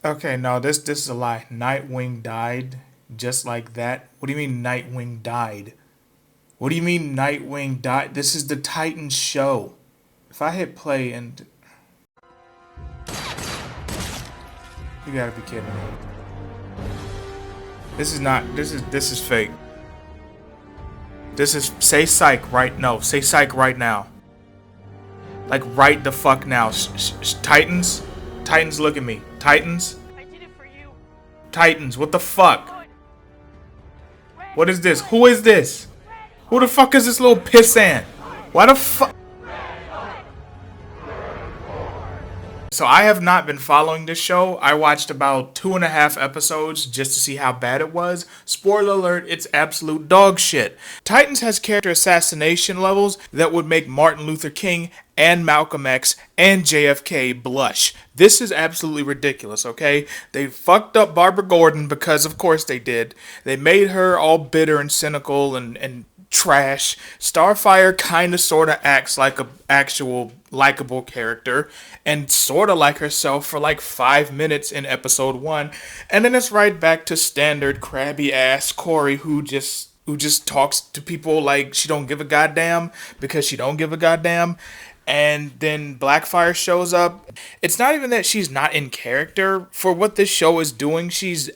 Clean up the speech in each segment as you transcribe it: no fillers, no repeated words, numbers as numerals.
Okay, no, this is a lie. Nightwing died just like that. What do you mean Nightwing died? What do you mean Nightwing died? This is the Titans show. If I hit play and you gotta be kidding me. This is not. This is fake. This is say psych right. No, say psych right now. Like right the fuck now. Titans, Titans, look at me. Titans, I did it for you. Titans. What the fuck? Good. What is this? Who is this? Who the fuck is this little pissant? Why the fuck? So I have not been following this show. I watched about 2.5 episodes just to see how bad it was. Spoiler alert, it's absolute dog shit. Titans has character assassination levels that would make Martin Luther King and Malcolm X and JFK blush. This is absolutely ridiculous, okay? They fucked up Barbara Gordon because of course they did. They made her all bitter and cynical and trash. Starfire kind of sort of acts like a actual likable character and sort of like herself for like 5 minutes in episode 1, and then it's right back to standard crabby ass Corey who just talks to people like she don't give a goddamn because she don't give a goddamn. And then Blackfire shows up. It's not even that she's not in character for what this show is doing. She's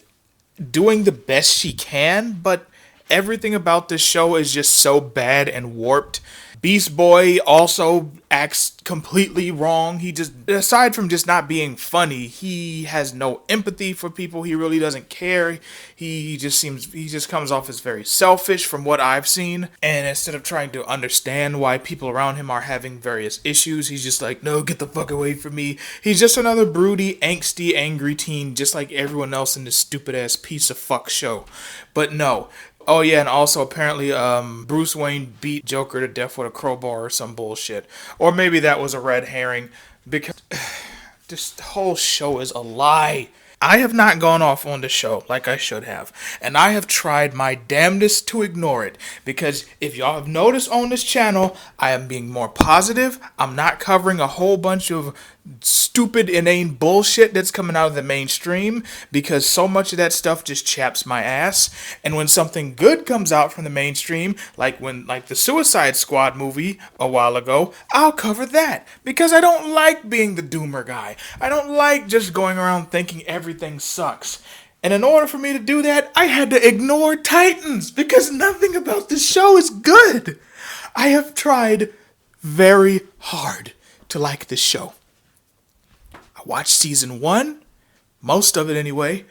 doing the best she can, but everything about this show is just so bad and warped. Beast Boy also acts completely wrong. He just, aside from just not being funny, he has no empathy for people. He really doesn't care. He just comes off as very selfish from what I've seen. And instead of trying to understand why people around him are having various issues, he's just like, no, get the fuck away from me. He's just another broody, angsty, angry teen, just like everyone else in this stupid ass piece of fuck show. But no. Oh yeah, and also apparently Bruce Wayne beat Joker to death with a crowbar or some bullshit. Or maybe that was a red herring because this whole show is a lie. I have not gone off on the show like I should have, and I have tried my damnedest to ignore it because if y'all have noticed on this channel, I am being more positive. I'm not covering a whole bunch of stupid, inane bullshit that's coming out of the mainstream because so much of that stuff just chaps my ass. And when something good comes out from the mainstream, like the Suicide Squad movie a while ago, I'll cover that because I don't like being the doomer guy. I don't like just going around thinking everything sucks. And in order for me to do that, I had to ignore Titans because nothing about this show is good. I have tried very hard to like this show. I watched season 1, most of it anyway.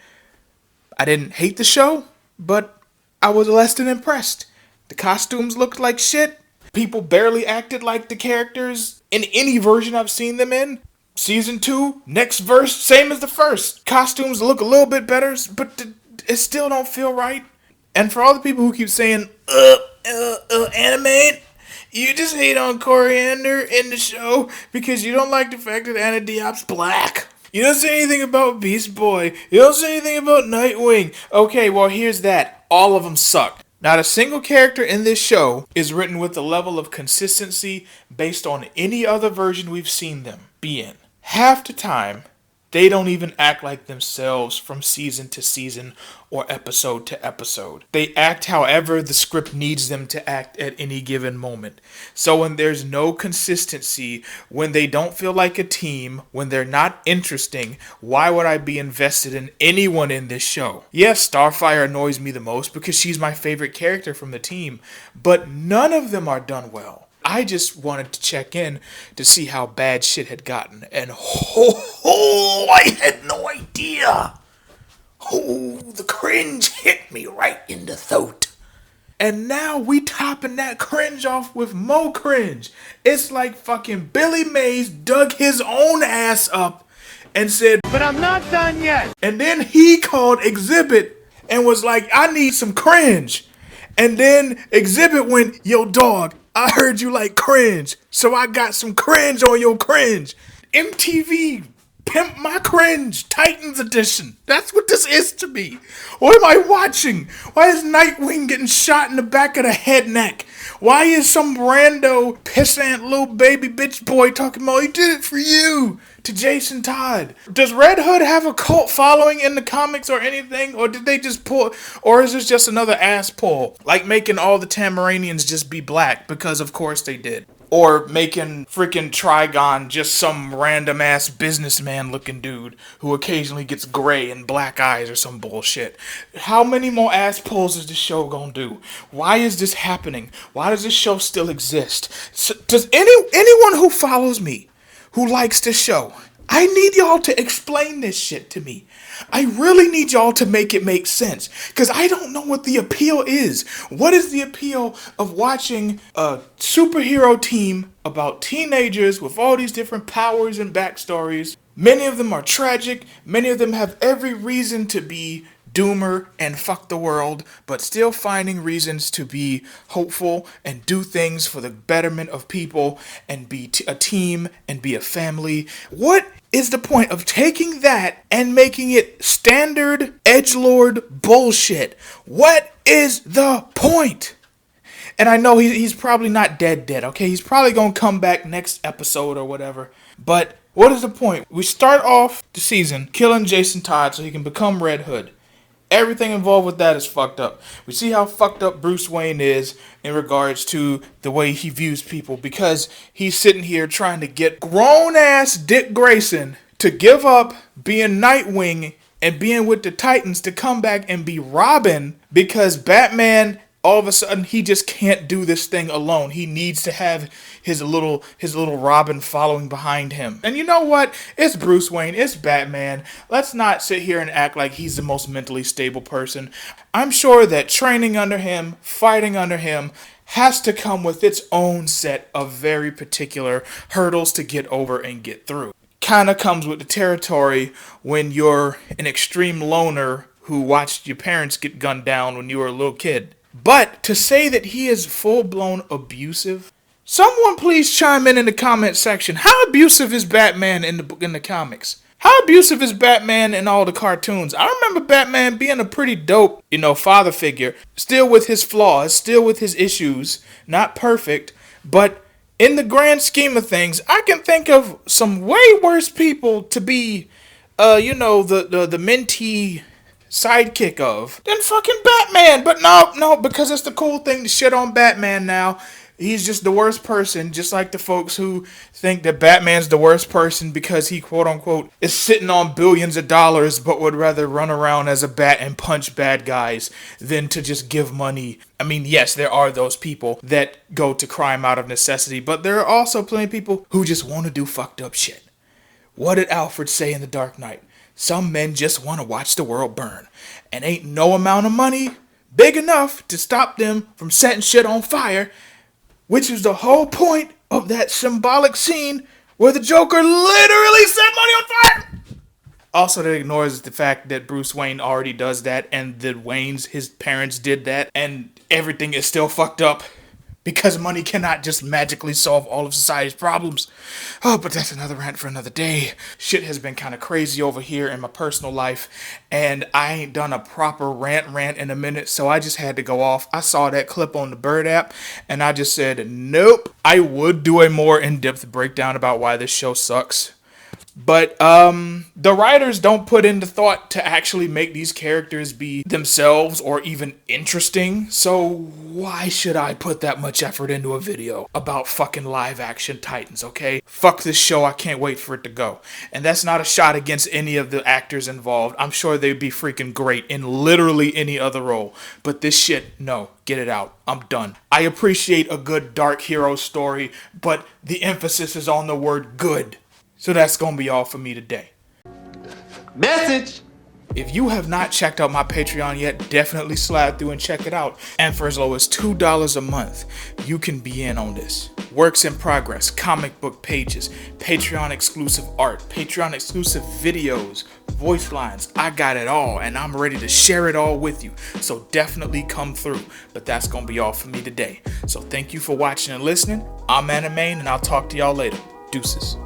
I didn't hate the show, but I was less than impressed. The costumes looked like shit. People barely acted like the characters in any version I've seen them in. Season 2, next verse, same as the first. Costumes look a little bit better, but it still don't feel right. And for all the people who keep saying, animate, you just hate on Coriander in the show because you don't like the fact that Anna Diop's black. You don't say anything about Beast Boy. You don't say anything about Nightwing. Okay, well, here's that. All of them suck. Not a single character in this show is written with the level of consistency based on any other version we've seen them be in. Half the time, they don't even act like themselves from season to season or episode to episode. They act however the script needs them to act at any given moment. So when there's no consistency, when they don't feel like a team, when they're not interesting, why would I be invested in anyone in this show? Yes, Starfire annoys me the most because she's my favorite character from the team, but none of them are done well. I just wanted to check in to see how bad shit had gotten. And I had no idea. Oh, the cringe hit me right in the throat. And now we topping that cringe off with more cringe. It's like fucking Billy Mays dug his own ass up and said, But I'm not done yet. and then he called Exhibit and was like, I need some cringe. And then Exhibit went, yo dog, I heard you like cringe, so I got some cringe on your cringe. MTV, pimp my cringe, Titans edition. That's what this is to me. What am I watching? Why is Nightwing getting shot in the back of the head neck? Why is some rando pissant little baby bitch boy talking about he did it for you to Jason Todd? Does Red Hood have a cult following in the comics or anything? Or did they just pull, or is this just another ass pull? Like making all the Tamaranians just be black, because of course they did. Or making freaking Trigon just some random ass businessman looking dude who occasionally gets gray and black eyes or some bullshit. How many more ass pulls is this show gonna do? Why is this happening? Why does this show still exist? Does anyone who follows me, who likes this show, I need y'all to explain this shit to me. I really need y'all to make it make sense, because I don't know what the appeal is. What is the appeal of watching a superhero team about teenagers with all these different powers and backstories? Many of them are tragic. Many of them have every reason to be doomer and fuck the world, but still finding reasons to be hopeful and do things for the betterment of people and be a team and be a family. What is the point of taking that and making it standard edgelord bullshit? What is the point? And I know he's probably not dead, okay? He's probably gonna come back next episode or whatever. But what is the point? We start off the season killing Jason Todd so he can become Red Hood. Everything involved with that is fucked up. We see how fucked up Bruce Wayne is in regards to the way he views people, because he's sitting here trying to get grown-ass Dick Grayson to give up being Nightwing and being with the Titans to come back and be Robin, because Batman, all of a sudden, he just can't do this thing alone. He needs to have his little Robin following behind him. And you know what? It's Bruce Wayne. It's Batman. Let's not sit here and act like he's the most mentally stable person. I'm sure that training under him, fighting under him, has to come with its own set of very particular hurdles to get over and get through. Kind of comes with the territory when you're an extreme loner who watched your parents get gunned down when you were a little kid. But to say that he is full-blown abusive, someone please chime in the comment section. How abusive is Batman in the comics? How abusive is Batman in all the cartoons? I remember Batman being a pretty dope, father figure. Still with his flaws, still with his issues. Not perfect, but in the grand scheme of things, I can think of some way worse people to be, the mentee sidekick of than fucking Batman. But no, because it's the cool thing to shit on Batman now. He's just the worst person, just like the folks who think that Batman's the worst person because he, quote unquote, is sitting on billions of dollars but would rather run around as a bat and punch bad guys than to just give money. I mean, yes, there are those people that go to crime out of necessity, but there are also plenty of people who just want to do fucked up shit. What did Alfred say in The Dark Knight? Some men just want to watch the world burn, and ain't no amount of money big enough to stop them from setting shit on fire, which is the whole point of that symbolic scene where the Joker literally set money on fire. Also, that ignores the fact that Bruce Wayne already does that, and that his parents did that, and everything is still fucked up. Because money cannot just magically solve all of society's problems. Oh, but that's another rant for another day. Shit has been kind of crazy over here in my personal life. And I ain't done a proper rant in a minute. So I just had to go off. I saw that clip on the Bird app. And I just said, nope. I would do a more in-depth breakdown about why this show sucks. But the writers don't put into thought to actually make these characters be themselves or even interesting. So why should I put that much effort into a video about fucking live action Titans, okay? Fuck this show. I can't wait for it to go. And that's not a shot against any of the actors involved. I'm sure they'd be freaking great in literally any other role. But this shit, no. Get it out. I'm done. I appreciate a good dark hero story, but the emphasis is on the word good. So that's going to be all for me today. Message! If you have not checked out my Patreon yet, definitely slide through and check it out. And for as low as $2 a month, you can be in on this. Works in progress, comic book pages, Patreon exclusive art, Patreon exclusive videos, voice lines. I got it all, and I'm ready to share it all with you. So definitely come through. But that's going to be all for me today. So thank you for watching and listening. I'm Anime, and I'll talk to y'all later. Deuces.